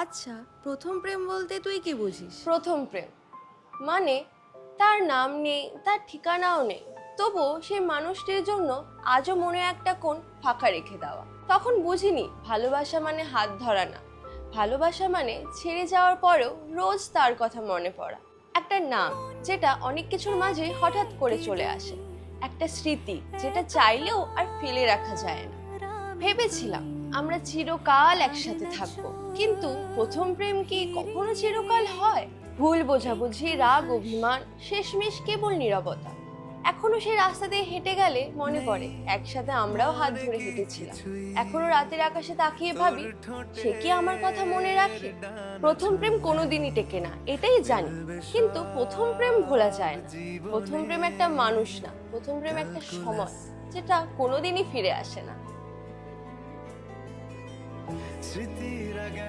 আচ্ছা, প্রথম প্রেম বলতে তুই কি বুঝিস? প্রথম প্রেম মানে তার নাম নেই, তার ঠিকানাও নেই, তবুও সেই মানুষটির জন্য আজও মনে একটা কোণ ফাঁকা রেখে দেওয়া। তখন বুঝিনি ভালোবাসা মানে হাত ধরা না, ভালোবাসা মানে ছেড়ে যাওয়ার পরেও রোজ তার কথা মনে পড়া। একটা নাম যেটা অনেক কিছুর মাঝে হঠাৎ করে চলে আসে, একটা স্মৃতি যেটা চাইলেও আর ফেলে রাখা যায় না। ভেবেছিলাম আমরা চিরকাল একসাথে থাকবো, কিন্তু প্রথম প্রেম কি কখনো চিরকাল হয়? ভুল বোঝাবুঝি, রাগ, অভিমান, শেষমেশ কেবল নীরবতা। এখনো সেই রাস্তা দিয়ে হেঁটে গেলে মনে পড়ে একসাথে আমরাও হাত ধরে হেঁটেছিলাম। এখনো রাতের আকাশে তাকিয়ে ভাবি, সে কি আমার কথা মনে রাখে? প্রথম প্রেম কোনোদিনই টেকে না, এটাই জানি, কিন্তু প্রথম প্রেম ভোলা যায় না। প্রথম প্রেম একটা মানুষ না, প্রথম প্রেম একটা সময় যেটা কোনোদিনই ফিরে আসে না।